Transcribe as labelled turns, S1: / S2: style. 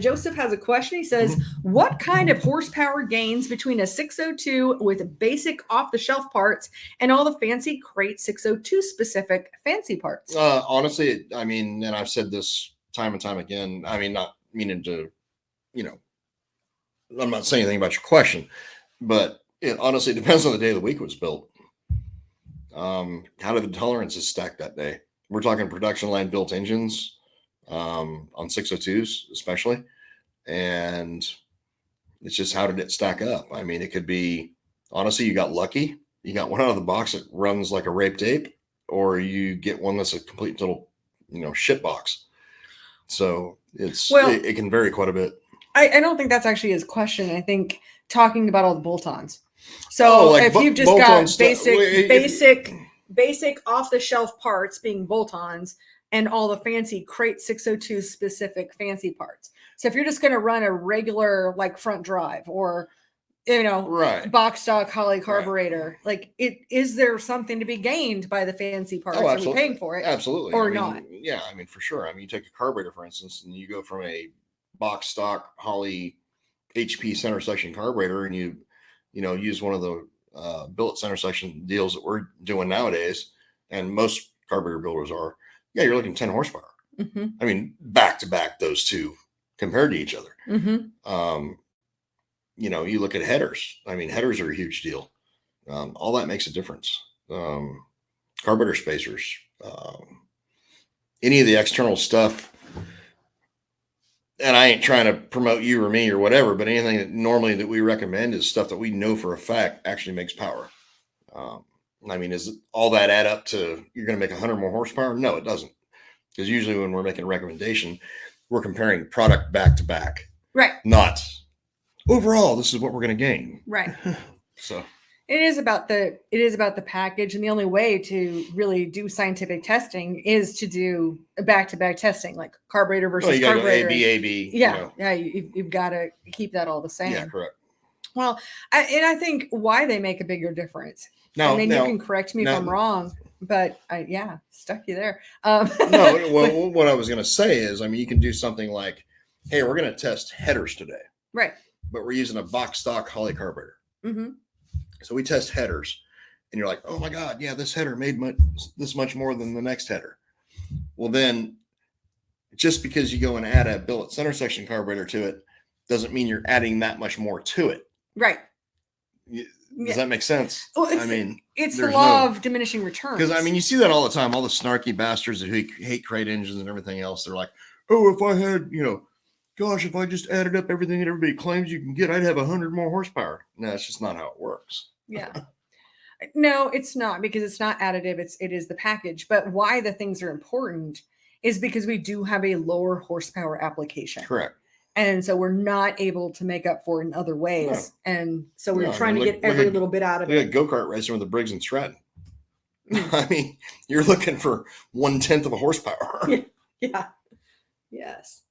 S1: Joseph has a question. He says, what kind of horsepower gains between a 602 with basic off-the-shelf parts and all the fancy Crate 602 specific fancy parts?
S2: Honestly, I mean, and I've said this time and time again, I mean, not meaning to, I'm not saying anything about your question, but it honestly depends on the day of the week it was built. How do the tolerances stack that day? We're talking production line built engines on 602s especially, and it's just how did it stack up? I mean, it could be, honestly, you got lucky, you got one out of the box that runs like a raped ape, or you get one that's a complete total shit box. So it can vary quite a bit.
S1: I don't think that's actually his question. I think talking about all the bolt-ons. So if you've just got basic off-the-shelf parts being bolt-ons and all the fancy Crate 602 specific fancy parts. So if you're just going to run a regular like front drive or box stock Holley carburetor, like is there something to be gained by the fancy parts? Are we paying for it?
S2: Absolutely.
S1: Or not?
S2: Yeah, I mean, for sure. I mean, you take a carburetor, for instance, and you go from a box stock Holley HP center section carburetor and you use one of the billet center section deals that we're doing nowadays, and most carburetor builders are, you're looking 10 horsepower.
S1: Mm-hmm.
S2: I mean, back to back, those two compared to each other.
S1: Mm-hmm.
S2: You look at headers. I mean, headers are a huge deal. All that makes a difference. Carburetor spacers, any of the external stuff. And I ain't trying to promote you or me or whatever, but anything that normally that we recommend is stuff that we know for a fact actually makes power. I mean, is all that add up to you're going to make 100 more horsepower? No, it doesn't. Because usually when we're making a recommendation, we're comparing product back to back.
S1: Right.
S2: Not overall, this is what we're going to gain.
S1: Right.
S2: So
S1: it is about the package, and the only way to really do scientific testing is to do a back-to-back testing, like carburetor versus carburetor.
S2: AB.
S1: Yeah, you've got to keep that all the same.
S2: Yeah, correct.
S1: Well, I think why they make a bigger difference. You can correct me if I'm wrong, but stuck you there.
S2: Well, what I was going to say is, I mean, you can do something like, hey, we're going to test headers today.
S1: Right.
S2: But we're using a box stock Holley carburetor.
S1: Mm-hmm.
S2: So we test headers, and you're like, oh my God, yeah, this header made this much more than the next header. Well, then just because you go and add a billet center section carburetor to it doesn't mean you're adding that much more to it.
S1: Right.
S2: Does that make sense?
S1: Well, it's the law of diminishing returns.
S2: Because, I mean, you see that all the time. All the snarky bastards who hate Crate engines and everything else. They're like, oh, if I had, gosh, if I just added up everything that everybody claims you can get, I'd have 100 more horsepower. No, that's just not how it works.
S1: Yeah. No, it's not, because it's not additive. It is the package. But why the things are important is because we do have a lower horsepower application.
S2: Correct.
S1: And so we're not able to make up for it in other ways. No. And so we're trying to get every little bit out of it.
S2: Look at go-kart racing with the Briggs and Stratton. I mean, you're looking for 1/10 of a horsepower.
S1: Yeah. Yes.